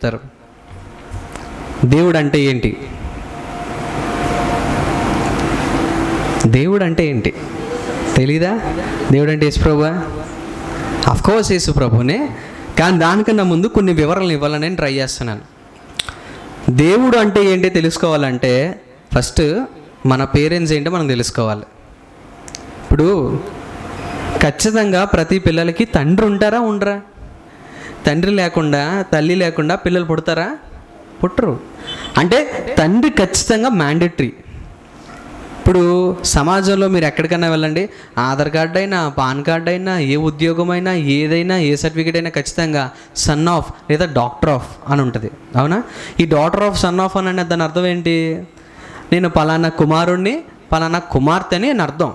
చెప్తారు. దేవుడు అంటే ఏంటి? దేవుడు అంటే ఏంటి తెలీదా? దేవుడు అంటే యేసుప్రభువా? అఫ్కోర్స్ యేసుప్రభునే, కానీ దానికన్నా ముందు కొన్ని వివరాలను ఇవ్వాలని నేను ట్రై చేస్తున్నాను. దేవుడు అంటే ఏంటి తెలుసుకోవాలంటే ఫస్ట్ మన పేరెంట్స్ ఏంటో మనం తెలుసుకోవాలి. ఇప్పుడు ఖచ్చితంగా ప్రతి పిల్లలకి తండ్రి ఉంటారా ఉండరా? తండ్రి లేకుండా తల్లి లేకుండా పిల్లలు పుడతారా? పుట్టరు. అంటే తండ్రి ఖచ్చితంగా మ్యాండేటరీ. ఇప్పుడు సమాజంలో మీరు ఎక్కడికైనా వెళ్ళండి, ఆధార్ కార్డు అయినా పాన్ కార్డు అయినా ఏ ఉద్యోగమైనా ఏదైనా ఏ సర్టిఫికేట్ అయినా ఖచ్చితంగా సన్ ఆఫ్ లేదా డాక్టర్ ఆఫ్ అని ఉంటుంది. అవునా? ఈ డాక్టర్ ఆఫ్ సన్ ఆఫ్ అని దాని అర్థం ఏంటి? నేను పలానా కుమారుణ్ణి పలానా కుమార్తెని అని అర్థం.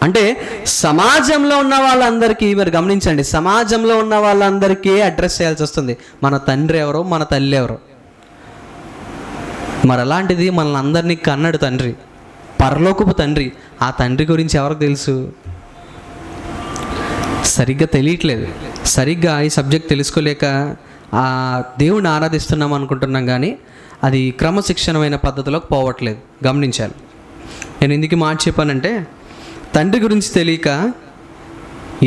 అంటే సమాజంలో ఉన్న వాళ్ళందరికీ, మీరు గమనించండి, సమాజంలో ఉన్న వాళ్ళందరికీ అడ్రస్ చేయాల్సి వస్తుంది మన తండ్రి ఎవరో మన తల్లి ఎవరో. మరి అలాంటిది మనల్ని అందరినీ కన్నాడు తండ్రి, పరలోకపు తండ్రి. ఆ తండ్రి గురించి ఎవరికి తెలుసు? సరిగ్గా తెలియట్లేదు. సరిగ్గా ఈ సబ్జెక్ట్ తెలుసుకోలేక ఆ దేవుని ఆరాధిస్తున్నాం అనుకుంటున్నాం, కానీ అది క్రమశిక్షణమైన పద్ధతిలోకి పోవట్లేదు. గమనించాలి. నేను ఎందుకు మాట చెప్పానంటే, తండ్రి గురించి తెలియక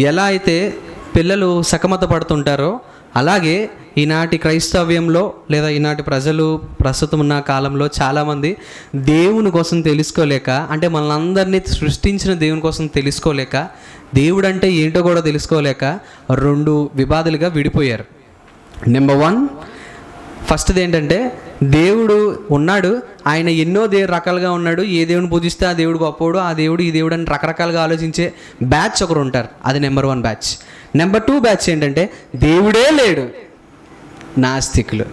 ఎలా అయితే పిల్లలు సకమత పడుతుంటారో, అలాగే ఈనాటి క్రైస్తవ్యంలో లేదా ఈనాటి ప్రజలు ప్రస్తుతం ఉన్న కాలంలో చాలామంది దేవుని కోసం తెలుసుకోలేక, అంటే మనల్ని సృష్టించిన దేవుని కోసం తెలుసుకోలేక, దేవుడు అంటే ఏంటో కూడా తెలుసుకోలేక రెండు విభాగాలుగా విడిపోయారు. నెంబర్ 1, ఫస్ట్ది ఏంటంటే దేవుడు ఉన్నాడు, ఆయన ఎన్నో రకాలుగా ఉన్నాడు, ఏ దేవుని పూజిస్తే ఆ దేవుడు గొప్పవాడు, ఆ దేవుడు ఈ దేవుడు అని రకరకాలుగా ఆలోచించే బ్యాచ్ ఒకరు ఉంటారు. అది నెంబర్ 1 బ్యాచ్. నెంబర్ 2 బ్యాచ్ ఏంటంటే దేవుడే లేడు, నాస్తికులు.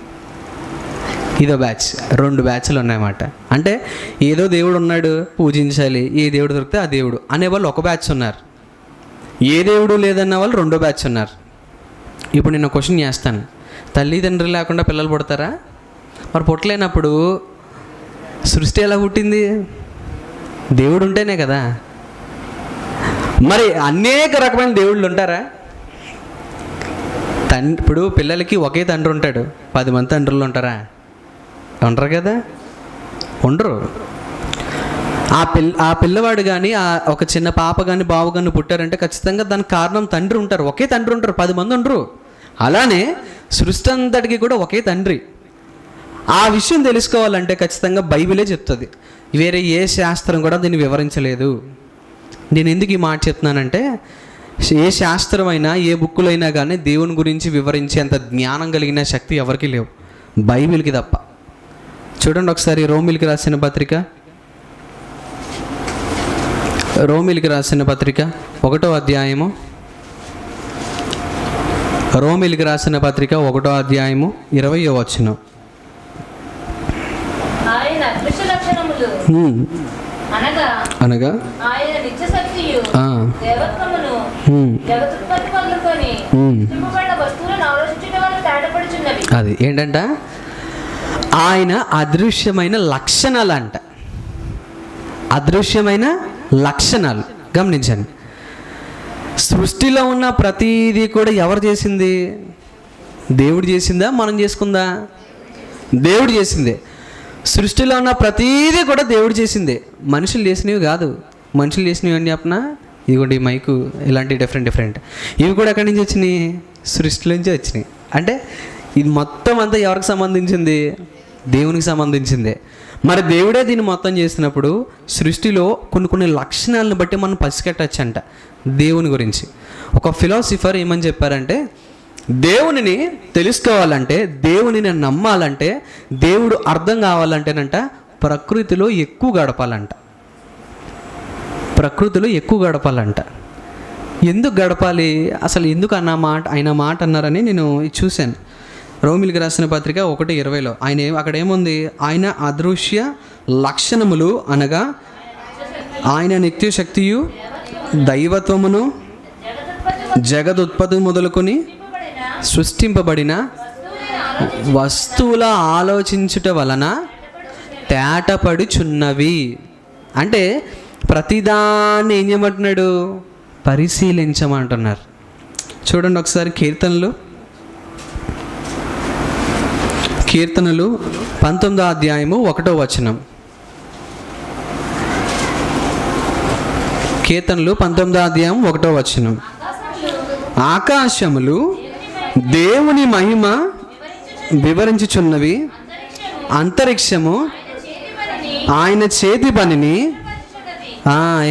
ఇదో బ్యాచ్. 2 బ్యాచ్లు ఉన్నాయన్నమాట. అంటే ఏదో దేవుడు ఉన్నాడు పూజించాలి, ఏ దేవుడు దొరికితే ఆ దేవుడు అనేవాళ్ళు ఒక బ్యాచ్ ఉన్నారు. ఏ దేవుడు లేదన్న వాళ్ళు 2వ బ్యాచ్ ఉన్నారు. ఇప్పుడు నేను క్వశ్చన్ చేస్తాను, తల్లిదండ్రులు లేకుండా పిల్లలు పుడతారా? మరి పుట్టలేనప్పుడు సృష్టి ఎలా పుట్టింది? దేవుడు ఉంటేనే కదా. మరి అనేక రకమైన దేవుళ్ళు ఉంటారా? ఇప్పుడు పిల్లలకి ఒకే తండ్రి ఉంటాడు, 10 మంది తండ్రులు ఉంటారా? ఉండరు కదా, ఉండరు. ఆ పిల్లవాడు కానీ ఒక చిన్న పాప కానీ బాబు కానీ పుట్టారంటే ఖచ్చితంగా దానికి కారణం తండ్రి ఉంటారు. ఒకే తండ్రి ఉంటారు, 10 మంది ఉండరు. అలానే సృష్టి అంతటికి కూడా ఒకే తండ్రి. ఆ విషయం తెలుసుకోవాలంటే ఖచ్చితంగా బైబిలే చెప్తుంది. వేరే ఏ శాస్త్రం కూడా దీన్ని వివరించలేదు. నేను ఎందుకు ఈ మాట చెప్తున్నానంటే, ఏ శాస్త్రమైనా ఏ బుక్కులు అయినా కానీ దేవుని గురించి వివరించేంత జ్ఞానం కలిగిన శక్తి ఎవరికి లేవు, బైబిల్కి తప్ప. చూడండి ఒకసారి రోమిలికి రాసిన పత్రిక 1వ అధ్యాయము, రోమిలికి రాసిన పత్రిక 1వ అధ్యాయము 20వ వచనం. అనగా అది ఏంటంట? ఆయన అదృశ్యమైన లక్షణాలు అంట. అదృశ్యమైన లక్షణాలు. గమనించండి, సృష్టిలో ఉన్న ప్రతిదీ కూడా ఎవరు చేసింది? దేవుడు చేసిందా మనం చేసుకుందా? దేవుడు చేసిందే. సృష్టిలో ఉన్న ప్రతీదీ కూడా దేవుడు చేసిందే, మనుషులు చేసినవి కాదు. మనుషులు చేసినవి అని చెప్పినా ఇదిగోండి మైకు, ఇలాంటి డిఫరెంట్ ఇవి కూడా ఎక్కడి నుంచి వచ్చినాయి? సృష్టిలోంచి వచ్చినాయి. అంటే ఇది మొత్తం అంతా ఎవరికి సంబంధించింది? దేవునికి సంబంధించిందే. మరి దేవుడే దీన్ని మొత్తం చేసినప్పుడు సృష్టిలో కొన్ని లక్షణాలను బట్టి మనం పసిగట్టచ్చంట దేవుని గురించి. ఒక ఫిలాసఫర్ ఏమని చెప్పారంటే, దేవునిని తెలుసుకోవాలంటే, దేవునిని నమ్మాలంటే, దేవుడు అర్థం కావాలంటేనంట ప్రకృతిలో ఎక్కువ గడపాలంట. ప్రకృతిలో ఎక్కువ గడపాలంట. ఎందుకు గడపాలి అసలు? ఎందుకు ఆయన మాట అన్నారని నేను చూశాను. రోమిలికి రాసిన పత్రిక 1:20లో అక్కడ ఏముంది? ఆయన అదృశ్య లక్షణములు అనగా ఆయన నిత్య శక్తియు దైవత్వమును జగదుత్పత్తి మొదలుకొని సృష్టింపబడిన వస్తువుల ఆలోచించుట వలన తేటపడుచున్నవి. అంటే ప్రతిదాన్ని ఏం చేయమంటున్నాడు? పరిశీలించమంటున్నారు. చూడండి ఒకసారి కీర్తనలు కీర్తనలు 19వ అధ్యాయము 1వ వచనం. కీర్తనలు 19వ అధ్యాయం 1వ వచనం. ఆకాశములు దేవుని మహిమ వివరించుచున్నవి, అంతరిక్షము ఆయన చేతి పనిని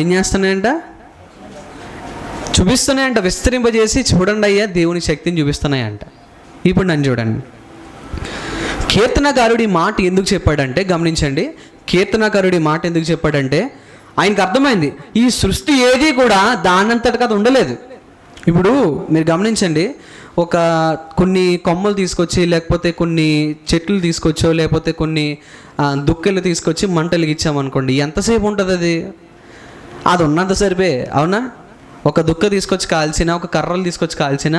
ఏం చేస్తున్నాయంట? చూపిస్తున్నాయంట. విస్తరింపజేసి చూడండి అయ్యా దేవుని శక్తిని చూపిస్తున్నాయంట. ఇప్పుడు నన్ను చూడండి, కీర్తనకారుడి మాట ఎందుకు చెప్పాడంటే, గమనించండి, కీర్తనకారుడి మాట ఎందుకు చెప్పాడంటే ఆయనకు అర్థమైంది ఈ సృష్టి ఏది కూడా దానంతటికి అది ఉండలేదు. ఇప్పుడు మీరు గమనించండి, కొన్ని కొమ్మలు తీసుకొచ్చి, లేకపోతే కొన్ని చెట్లు తీసుకొచ్చో, లేకపోతే కొన్ని దుక్కెలు తీసుకొచ్చి మంటలు ఇచ్చామనుకోండి, ఎంతసేపు ఉంటుంది అది? అది ఉన్నంత సరిపే, అవునా? ఒక దుక్క తీసుకొచ్చి కాల్చిన, ఒక కర్రలు తీసుకొచ్చి కాల్చిన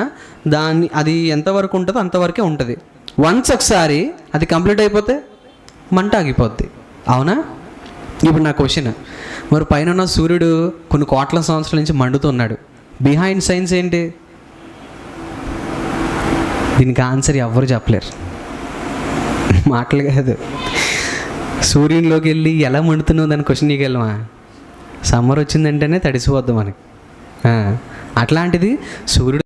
అది ఎంతవరకు ఉంటుందో అంతవరకే ఉంటుంది. వన్స్ ఒకసారి అది కంప్లీట్ అయిపోతే మంట ఆగిపోద్ది, అవునా? ఇప్పుడు నా క్వశ్చన్, మరి పైన ఉన్న సూర్యుడు కొన్ని కోట్ల సంవత్సరాల నుంచి మండుతున్నాడు, బిహైండ్ సైన్స్ ఏంటి? దీనికి ఆన్సర్ ఎవ్వరు చెప్పలేరు, మాటలు కాదు. సూర్యునిలోకి వెళ్ళి ఎలా మండుతున్నావు దాని క్వశ్చన్కి వెళ్ళమా? సమ్మర్ వచ్చిందంటేనే తడిసిపోద్ది మనకి. అట్లాంటిది సూర్యుడు